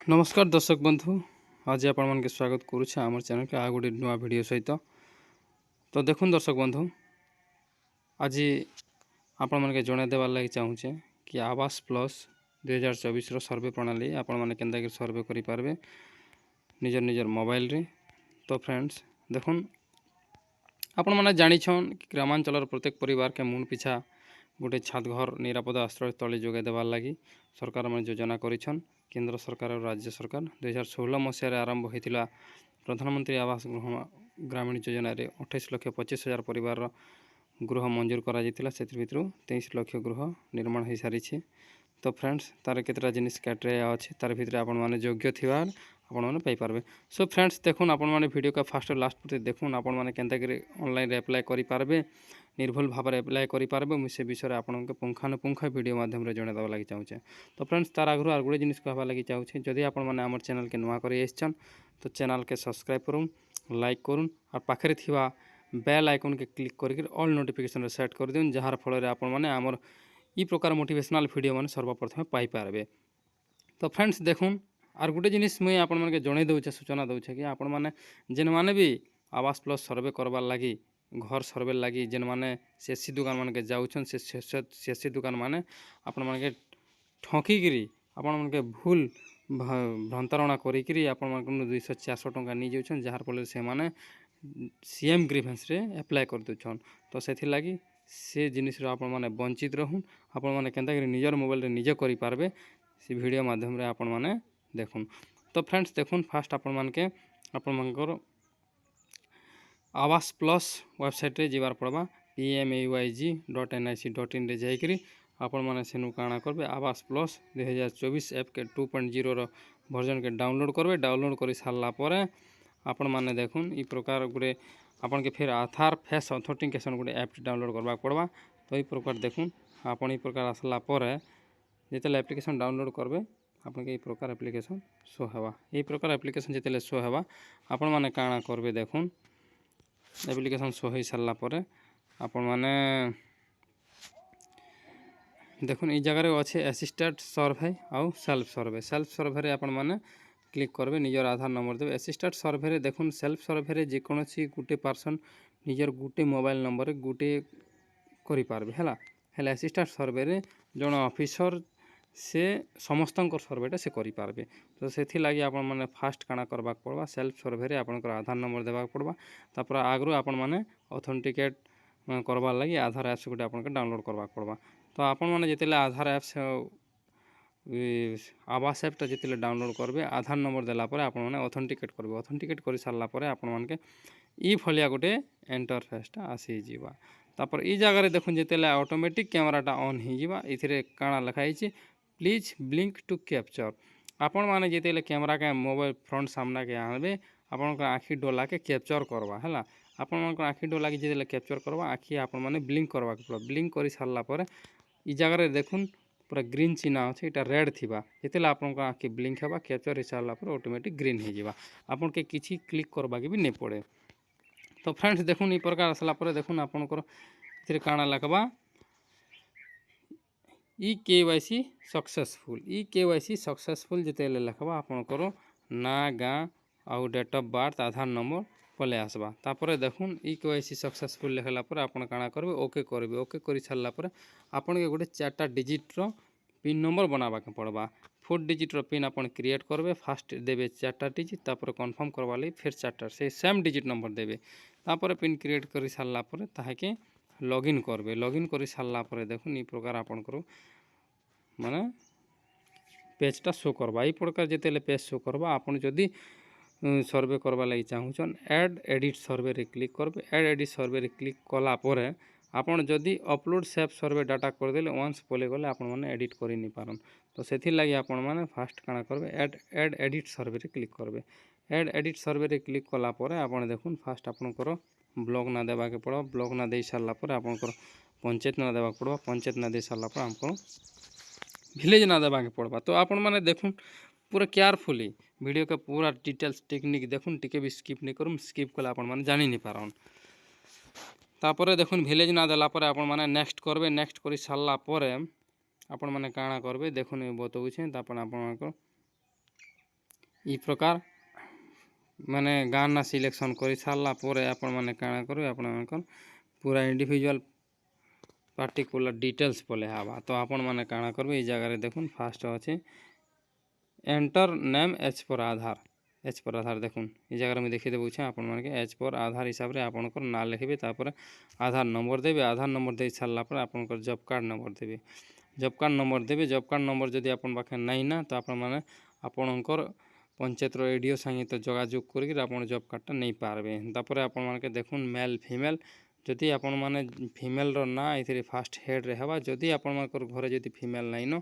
नमस्कार दर्शक बंधु आज आपण मन के स्वागत करुच्छे आम चैनल के आ गोटे नुआ वीडियो सहित। तो देखुन दर्शक बंधु आज आपण मन के जणाई देवार लगी चाहूँचे कि आवास प्लस 2024 सर्वे प्रणाली आपण मैंने केन्दा सर्वे करि पारबे निजर निजर मोबाइल रे। तो फ्रेंड्स देखुन आपण मैंने जानिछन कि ग्रामांचल प्रत्येक परिवार के मुन पिछा गोटे छात घर निरापद आश्रय स्थली जोगाई देवार लगी सरकार मैंने योजना करिछन। केंद्र सरकार और राज्य सरकार 2016 मसीह आरंभ होता प्रधानमंत्री आवास गृह ग्रामीण योजना 28,25,000 परिवार गृह मंजूर करा 23 लाख गृह निर्माण हो सारी। तो फ्रेंड्स तार केतटा जिनिस क्राइटेरिया अच्छे तार भितर आपण मैंने योग्य थी आपण मैंने पाइपारे। सो फ्रेंड्स देखुन आपण मैंने वीडियो का फास्ट लास्ट प्रति देखुन आपण मैंने केनता ऑनलाइन अप्लाई करें निर्भुल भाव में अप्लाई करेंगे मुझे विषय आपन के पुंखानुपुंख वीडियो माध्यम जन देवा लगी चाहूँचे। तो फ्रेंड्स तार आगु आर गोटे जिनिस कहवा लगी चाहूँचे जदि आपण मैंने आम चैनल के नुआ कर तो चैनल के सब्सक्राइब करूँ लाइक करूँ और पाखे थिवा बेल आइकन के क्लिक करके ऑल नोटिफिकेशन सेट कर दिउन जार फल आपण मैंने आमर ई प्रकार मोटिवेशनल वीडियो मैंने सर्वप्रथम पाइपारे। तो फ्रेंड्स देखुन आर गोटे जिनिस मुझे आपण मन के जन दूचे सूचना दूचे कि आपण मैंने जेन मैंने भी आवास प्लस सर्वे करवार लगी घर सर्वे लगी जेन मैंने सीएससी दुकान मान के जाऊन से सीएससी दुकान माने आपण मन के ठकिकी आपण मन के भूल भ्रांतारणा करी आपण मन 200-400 टंका नहीं जाऊन जार फल से माने सीएम ग्रीवेंस रे अप्लाई कर दूछन। तो से लगी से जिनिस आपण माने वंचित रहून आपण माने केनता करी निजर मोबाइल रे निजे करि पारबे से वीडियो माध्यम रे आपण माने देखुन। तो फ्रेंड्स देखुन फास्ट आपण मान के आपण मनकर आवास प्लस वेबसाइट रे जीवार पड़वा pmayg.nic.in रे जाइकरी आपण माने सेनु काना करबे आवास प्लस 2024 ऐप के 2.0 रो वर्जन के डाउनलोड करबे। डाउनलोड करि सारला परे आपण माने देखुन ई प्रकार गुरे आपण के फिर आधार फेस ऑथेंटिकेशन गुटे ऐप डाउनलोड करबा पड़वा। तो ई प्रकार देखुन आपण ई प्रकार आसला परे जेतेले एप्लिकेशन डाउनलोड करबे आपण के ई प्रकार एप्लिकेशन शो हेबा। ई प्रकार एप्लिकेशन जेतेले शो हेबा आपण माने काना करबे देखुन एप्लिकेशन शो हो सारा पर आपण माने देखुन ई जगह अच्छे असिस्टेड सर्वे आउ सेल्फ सर्वे रे आपण माने क्लिक करबे निजर आधार नंबर देबे। असिस्टेड सर्वे रे देखुन सेल्फ सर्वे रे जे कोनोसी गुटे पर्सन निजर गुटे मोबाइल नंबर रे गुटे करि पारबे हला हेला असिस्टेड सर्वे रे जण ऑफिसर से समस्त सर्वेटा से करि पारबे। तो से लगी आपण माने फास्ट काना करबा पड़वा सेल्फ सर्वे रे आपनकर आधार नंबर देबा पड़वा तापर आगरो आपण माने ऑथेंटिकेट करबा लगी आधार ऐप्स गुटे आपन डाउनलोड करबा पड़वा। तो आपण माने जेतेले आधार ऐप्स आवास ऐपटा जेतेले डाउनलोड करबे आधार नंबर देला परे आपण माने ऑथेंटिकेट करबे। ऑथेंटिकेट करि सारला परे आपण मानके ई फलिया गुटे इंटरफेसटा आसी जीवा। तापर ई जगह रे देखुन जेतेले ऑटोमेटिक कैमराटा ऑन हो जीवा इथिरे काना लिखा हिची प्लीज ब्लिंक टू कैप्चर आपण माने जेतेले कैमरा के मोबाइल फ्रंट सामना के आनबे आपण आखि डोला के कैप्चर करवा है आपण मन आखि डोला के जेतेले कैप्चर करवा आखि आपण माने ब्लिंक करवा के पड़ो। ब्लिंक करि सारला परे ई जगह रे देखुन पूरा ग्रीन चिन्ह अच्छे इटा रेड थिबा जेतेले आपण आखि ब्लिंक हेबा कैप्चर हो सारला परे ऑटोमेटिक ग्रीन हो जीवा आपण के किछि क्लिक करबा के भी नहीं पड़े। तो फ्रेंड्स देखुन ई प्रकार आसला परे देखुन आपनकर इथिरे काना लखबा ई केवाईसी सक्सेसफुल जितेले लिखबा आपनकर ना गाँ आउ date of birth Aadhaar number पले आसबा। तापर देखुन ई केवाईसी सक्सेसफुल लिखला पर आपण काना करबे ओके करबे। ओके करि छाड़ला पर आपण के गोटे 4टा डिजिट रो पिन नंबर बनाबा के पड़बा। 4 डिजिट रो पिन आपण क्रिएट करबे फास्ट देबे 4टा डिजिट तापर कंफर्म करबा लई फिर 4टा से सेम डिजिट नंबर देबे तापर पिन क्रिएट करि छाड़ला पर ताहाके लॉगिन करबे। लॉगिन करि सारला पर देखुन ई प्रकार आपण करो माने पेजटा शो करबा। ई प्रकार जेतेले पेज शो करबा आपण जदी सर्वे करबा लागि चाहूछन ऐड एडिट सर्वे रे क्लिक करबे। ऐड एडिट सर्वे रे क्लिक कला पर आपण जदी अपलोड सेव सर्वे डाटा कर देले वंस पले गले आपण माने एडिट करि नि पारन। तो सेथि लागि आपण माने फास्ट काना करबे ऐड एडिट सर्वे रे क्लिक करबे। ऐड एडिट सर्वे रे क्लिक कला पर आपण देखुन फास्ट आपनकर ब्लॉग ना देबा के पड़ो। ब्लॉग ना दे सारला पर आपनकर पंचायत ना देबा पड़ो। पंचायत ना दे सारला पर हमको विलेज ना देबा के पड़बा। तो आपण माने देखुन पूरा केयरफुली वीडियो के पूरा डिटेल्स टेक्निक देखुन टिके भी स्किप नहीं करूँ स्किप कले आपण माने जानि नहीं पारन। तापर देखुन विलेज ना देला पर आपण माने नेक्स्ट करबे। नेक्स्ट करि सारला पर आपण माने काना करबे देखुन बतौछे तापर आपण ई प्रकार माने गाँ ना सिलेक्शन कर सारा पर आपण मैंने काଣା करेंगे आपण पूरा इंडिविजुअल पार्टिकुलर डिटेल्स पले हवा तो आपण मैंने काଣା करेंगे ये जगह देखुन फास्ट अच्छे एंटर नेम एच पर आधार देखुन ये जगह में देखी देवुँ आपण मैंने एच पर आधार हिसाब से आपंकर ना लिखे तापर आधार नंबर देवे आधार नंबर दे सारापर आपंकर जॉब कार्ड नंबर देवे जॉब कार्ड नंबर देवे जॉब कार्ड नंबर जदि आपन पाखे नहीं ना तो आपण मैंने आपणकर पंचायतर एडीओ संगे तो जोगाजोग कर जॉब कार्डटा नहीं पारबे तापर आपण मानके देखुन मेल फीमेल जदि आपण माने फीमेल रो ना ये फास्ट हेड रे हवा जदि आपण मानकर घरे जदि फीमेल नहीं न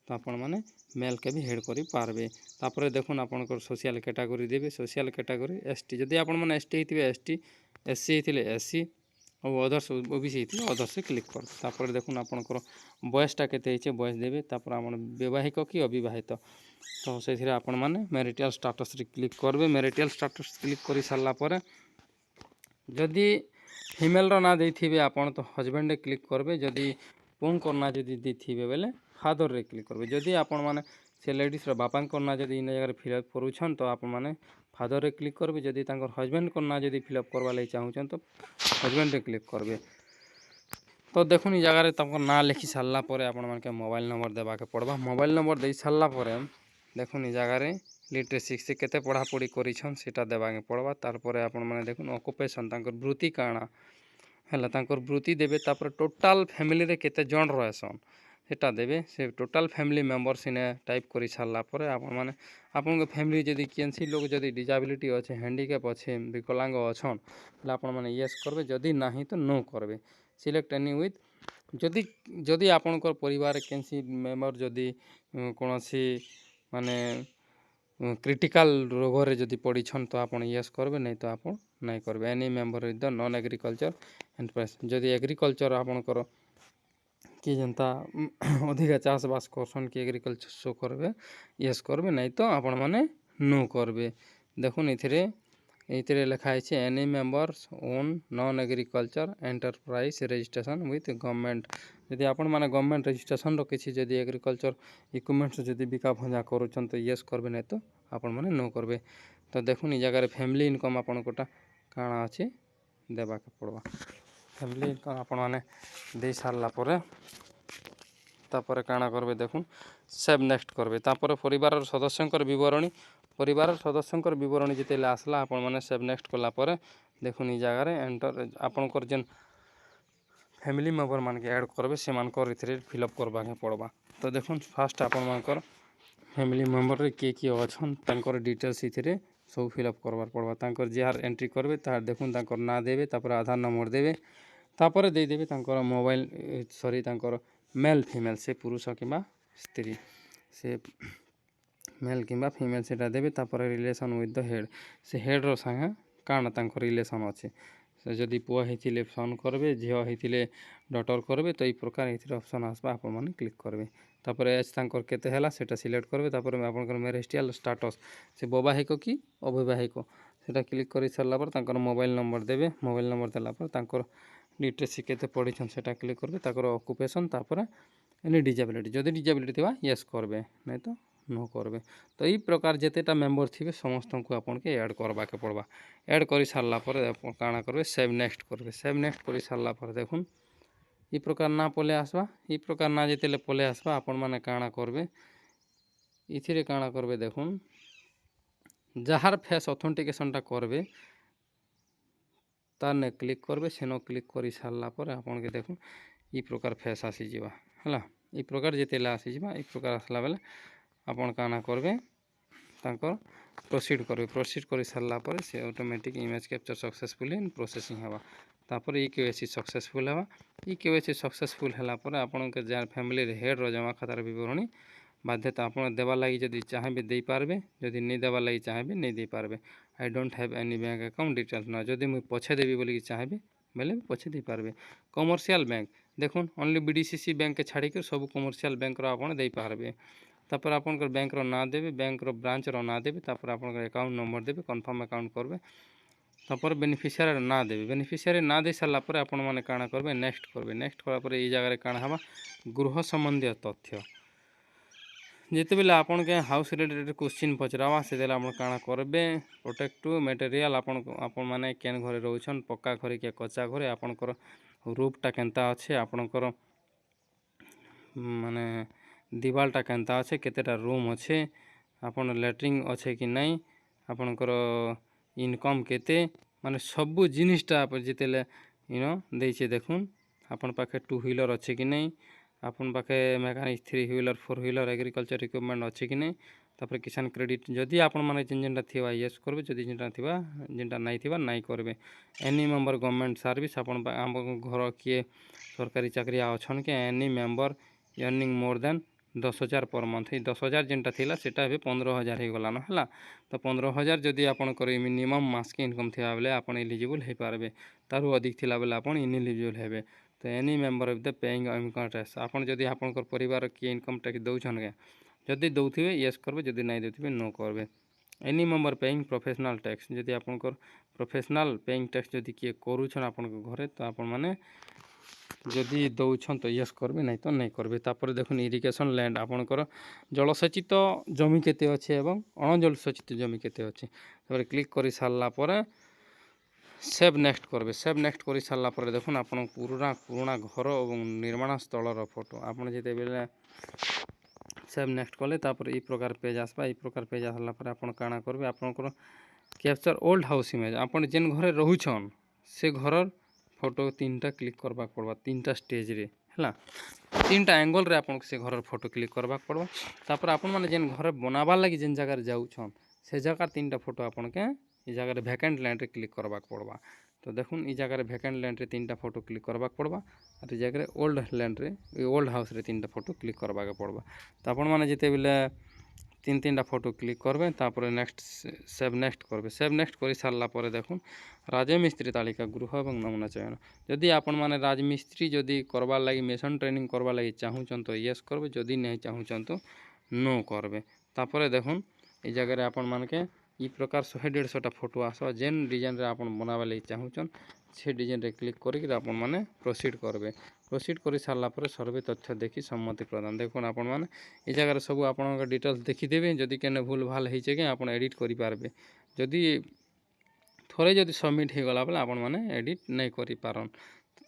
तो आपण माने मेल के भी हेड करि पारबे तापर देखुन आपणकर सोशल कैटेगरी देबे सोशल कैटेगरी एसटी जदि आपण माने एसटी हिथिबे एसटी एससी हिथिले एससी और अदर्स ओबीसी हिथिले अदर्स से क्लिक कर तापर देखुन आपणकर बयसटा केते हिचे बयस देबे तापर आपण वैवाहिक कि अविवाहित तो से आपण माने मैरिटल स्टेटस रे क्लिक करबे मैरिटल स्टेटस क्लिक कर सारा पर जदि फीमेल रो ना देथिबे आपण तो हस्बैंड रे क्लिक करबे जदि पुन करना जदि देथिबे बेले फादर रे क्लिक करबे जदि आपण माने से लेडीज रो बापा करना जदि इन जगह फिलअप करूछन तो आपण माने फादर रे क्लिक करबे जदि तांकर हस्बैंड करना जदि फिलअप करबा लई चाहुछन तो हस्बैंड रे क्लिक करबे तो देखुन ये जगह तक ना लिखि सारा पर आपण मानके मोबाइल नंबर देवा के पड़बा मोबाइल नंबर दे सारा पर देखुन ये जगह लिटरेसी से केते पढ़ापढ़ी करिछन सेटा देवा के पड़बा तार पर आपण माने देखुन ऑक्युपेशन तांकर वृत्ति काଣା हैला तांकर वृत्ति देबे तापर टोटल फैमिली रे केते जन रहसन सेटा देबे से टोटल फैमिली मेंबर सिने टाइप करि सारला पर आपण माने आपण के फैमिली जदि केनसी लोग जदि डिसेबिलिटी अच्छे हैंडीकैप अच्छे विकलांग अछन ले आपण माने यस करबे जदि नाही तो नो करबे सिलेक्ट एनी विथ जदि जदि आपणकर परिवार केनसी मेंबर जदि कोनोसी माने क्रिटिकल रोग रे जदि पड़ीछन तो आपण यस करबे नहीं तो आपण नहीं करबे any member with the non agriculture enterprise जदि एग्रीकल्चर आपणकर कि जनता अधिका चाष बास करसन कि एग्रीकल्चर शो करबे यस करबे नहीं तो आपण माने नो करबे देखुन इथिरे लिखा है any members own non agriculture enterprise registration with government जदि आपण माने गवर्नमेंट रजिस्ट्रेशन रो किछि जदि एग्रीकल्चर इक्विपमेंट्स जदि बिका भंजा करूछन तो यस करबे नहीं तो आपण माने नो करबे तो देखुन ई जगह फैमिली इनकम आपण कोटा काଣା अछि देबा के पड़बा फैमिली इनकम आपण माने दे सारला परे तापर काଣା करबे देखुन सेव नेक्स्ट करबे तापर परिवार सदस्यंकर विवरणी जितेले आसला आपण माने सेव नेक्स्ट कला परे देखुन ई जगह एंटर आपनकर जेन फैमिली मेंबर मान के ऐड करबे से मानकर इथरे फिलअप करबा के पड़बा तो देखुन फास्ट आपण मानकर फैमिली मेंबर रे के अछन तांकर डिटेल्स इथरे सब फिलअप करबार पड़बा तांकर जेहार एंट्री करबे तार देखुन तांकर ना देबे तापर आधार नंबर देबे तापर दे देबे तांकर मोबाइल सॉरी तांकर मेल फीमेल से पुरुष किंबा स्त्री से मेल किंबा फीमेल सेटा देबे तापर रिलेशन विथ द हेड से हेड रो संगे काना तांकर रिलेशन अच्छे से जदि पुआ हेतिले फोन करबे झियो हेतिले डॉटर करबे तो ई प्रकार हेतिर ऑप्शन आसबा आपण माने क्लिक करबे तापर एज तांकर केते हैला सेटा सिलेक्ट करबे तापर आपनकर मैरिटल स्टेटस से वैवाहिक कि अविवाहिक सेटा क्लिक करि सरला पर तांकर मोबाइल नंबर देबे मोबाइल नंबर देला पर तांकर लिटरेसी केते पढ़ीछन सेटा क्लिक करबे ताकर ऑक्युपेशन तापर एनी डिसेबिलिटी जदि डिसेबिलिटी थिबा यस करबे नहीं तो नो करबे तो ई प्रकार जेतेटा मेंबर थिबे समस्त को आपन के ऐड करबा के पड़बा ऐड करि सारला पर काଣା करबे सेव नेक्स्ट करि सारला पर देखुन ई प्रकार ना पले आसबा ई प्रकार ना जेतेले पले आसबा आपन माने काଣା करबे इथिरे काଣା करबे देखुन जहार फेस ऑथेंटिकेशनटा करबे ताने क्लिक करबे सेनो क्लिक करि सारला पर आपन के देखुन ई प्रकार फेस आसी जिबा हला ई प्रकार जेतेला आसी जिबा ई प्रकार आसला बेले आपन काना करबे तांकर प्रोसीड करि सारला पर से automatic image capture successfully in processing हवा तापर ई केवाईसी सक्सेसफुल हवा ई केवाईसी सक्सेसफुल हला पर आपन के जा फैमिली हेड रो जमा खातार विवरणी बाध्यता आपन देवा लागि जदि चाहेबे दे पारबे जदि नहीं देवा लागि चाहेबे नहीं दे पारबे I don't have any bank account details ना जदि मुई पछे देबी बोली चाहेबे बेले पछे दे पारबे कमर्शियल बैंक देखुन ओनली बीडीसीसी बैंक के छाड़ी के सब कमर्शियल बैंक रो आपन दे पारबे तापर आपनकर बैंक रो ना देबे बैंक रो ब्रांच रो ना देबे तापर आपनकर अकाउंट नंबर देबे कन्फर्म अकाउंट करबे तापर बेनिफिशियरी ना देबे बेनिफिशियरी ना दे सारला पर आपन माने काଣା करबे नेक्स्ट करा पर ई जगह रे काଣା हवा गृह संबंधी तथ्य ଯେତେବେଲେ ଆପଣକେ ହାଉସ୍ ରିଲେଟେଡ୍ କ୍ୱେଶ୍ଚିନ୍ ପଚରାବା ସେତେବେଲେ ଆପଣ କାଣା କରିବେ ପ୍ରୋଟେକ୍ଟିଭ ମେଟେରିଆଲ୍ ଆପଣମାନେ କେନ୍ ଘରେ ରହୁଛନ୍ ପକ୍କା ଘରେ କି କଚା ଘରେ ଆପଣଙ୍କର ରୁଫ୍ଟା କେନ୍ତା ଅଛେ ଆପଣଙ୍କର ମାନେ ଦିୱାଲଟା କେନ୍ତା ଅଛେ କେତେଟା ରୁମ୍ ଅଛେ ଆପଣ ଲାଟ୍ରିନ୍ ଅଛେ କି ନାଇଁ ଆପଣଙ୍କର ଇନକମ୍ କେତେ ମାନେ ସବୁ ଜିନିଷଟା ଯେତେବେଲେ ଦେଇଛେ ଦେଖୁନ୍ ଆପଣ ପାଖେ 2 ହ୍ୱିଲର୍ ଅଛେ କି ନାଇଁ आपन पाखे mechanic 3 wheeler 4 wheeler agriculture equipment अच्छे कि नहीं तापर किसान क्रेडिट जदि आपण माने जेनटा थिबा यस करबे जदि जेनटा थिबा जेनटा नाही थिबा नाही करबे एनी मेंबर गवर्नमेंट सर्विस आपण आम घर किए सरकारी चाकरिया अछन के any member earning more than 10,000 per month 10,000 जेनटा थिला सेटा भी 15,000 हो गला न हला तो 15,000 जदि आपण करे मिनिमम मास के इनकम थिबा बेले आपण एलिजिबल हे पारबे तारु अधिक थिला बेले आपण इनएलिजिबल हेबे तो any member of the paying income tax आपण जदि आपनकर परिवार के इनकम टैक्स दउछन के जदि दउथिबे यस करबे जदि नाही दउथिबे नो करबे any member paying professional tax जदि आपनकर प्रोफेशनल पेइंग टैक्स जदि किए करूछन आपनकर घरे तो आपण माने जदि दउछन तो यस करबे नाही तो नाही करबे तापर देखुन इरिगेशन लैंड आपनकर जलसेचित जमी केते अछि एवं अणजलसेचित जमी केते अछि तापर क्लिक करि सारला परे सेव नेक्स्ट करबे सेव नेक्स्ट कर सारा पर देखुन आपण पुराना घर और निर्माण स्थलर फोटो आपन जेते बेले सेव नेक्स्ट कले तापर ई प्रकार पेज आसबा ई प्रकार पेज आसला पर आपण काना करबे आपनकर कैप्चर ओल्ड हाउस इमेज आपण जेन घरे रहुछन से घरर फोटो तीनटा क्लिक करबा पड़बा तीनटा स्टेज रे हला तीनटा एंगल रे आपण से घरर फोटो क्लिक करबा पड़बा तापर आपण माने जेन घर बनाबा लागि जेन जगह जाउछन से जगह तीनटा फोटो आपण के ई जगह वैकेंट लैंड रे क्लिक करबा पड़बा तो देखुन ई जगह वैकेंट लैंड रे तीनटा फोटो क्लिक करबा पड़बा और ई जगह ओल्ड लैंड रे ओल्ड हाउस रे तीनटा फोटो क्लिक करबा पड़बा तो आपण माने जेते बेले तीनटा फोटो क्लिक करबे तापर नेक्स्ट सेव नेक्स्ट करबे सेव नेक्स्ट करि सारला परे देखुन राजमिस्त्री तालिका गृह और नमूना चयन जदि आपण माने राजमिस्त्री जदि करबा लागि मेसन ट्रेनिंग करबा लागि चाहुचन तो यस करबे जदि नहीं चाहुचन तो नो करबे तापर देखुन ई जगह आपण मानके ई प्रकार 100-150 फोटो आसो जेन डिजाइन रे आपण बनाबा लागि चाहुचन से डिजाइन रे क्लिक करिक आपण माने प्रोसीड करबे प्रोसीड करि सारला परे सर्वे तथ्य देखि सम्मति प्रदान देखुन आपण माने ई जगह सब आपण डिटेल्स देखि देबे जदि केने भूल भाल हेचे के आपण एडिट करि पारबे जदि थोड़े जदि सबमिट हे गला बेले आपण माने एडिट नहीं करि पारन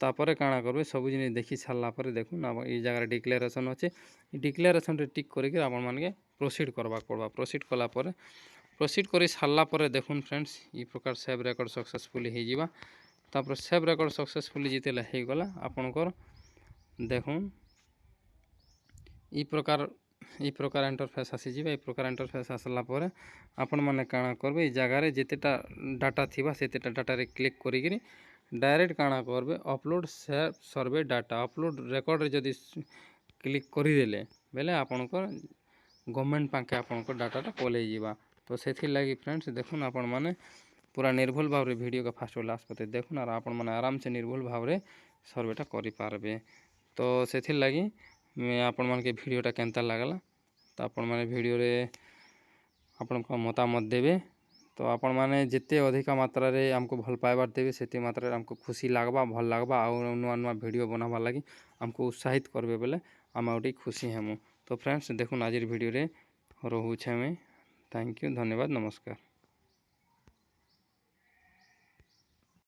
तापर काना करबे सब जिनिस देखि सारला परे देखुन ई जगह डिक्लेरेशन अछि ई डिक्लेरेशन रे टिक करिक आपण माने प्रोसीड करबा पड़बा प्रोसीड कला परे प्रोसीड करि सारला परे देखुन फ्रेंड्स ई प्रकार सेव रेकर्ड सक्सेसफुली हे जिबा तापर सेव रेकर्ड सक्सेसफुली जितेला हे गला आपनकर देखुन ई प्रकार इंटरफेस आसी जिबा ई प्रकार इंटरफेस आसला परे आपण माने काना करबे ई जगह रे जेतेटा डाटा थिबा सेतेटा डाटा रे क्लिक करिगिरी डायरेक्ट काना करबे अपलोड सेव सर्वे डाटा अपलोड रेकॉर्ड रे जदी क्लिक करि देले बेले आपनकर गवर्नमेंट पाके आपनकर डाटाटा पले जिबा तो सेथि लागि फ्रेंड्स देखुन आपण माने पूरा निर्भुल भाव रे वीडियो का फास्ट लास्ट पते देखुन और आपण माने आराम से निर्भुल भाव रे सर्वेटा करि पारबे तो सेथि लागि मैं आपण मान के वीडियोटा केनता लागला तो आपण माने वीडियो रे आपण को मतामत देबे तो आपण माने जिते अधिक मात्रा रे हमको भल पाइबार देबे सेते मात्रा रे हमको खुशी लागबा भल लागबा आ नुआ नुआ वीडियो बनाबा लागि हमको उत्साहित करबे बेले हम आउटी खुशी हेमु तो फ्रेंड्स देखुन आज वीडियो रे रहू छे मैं थैंक यू धन्यवाद नमस्कार।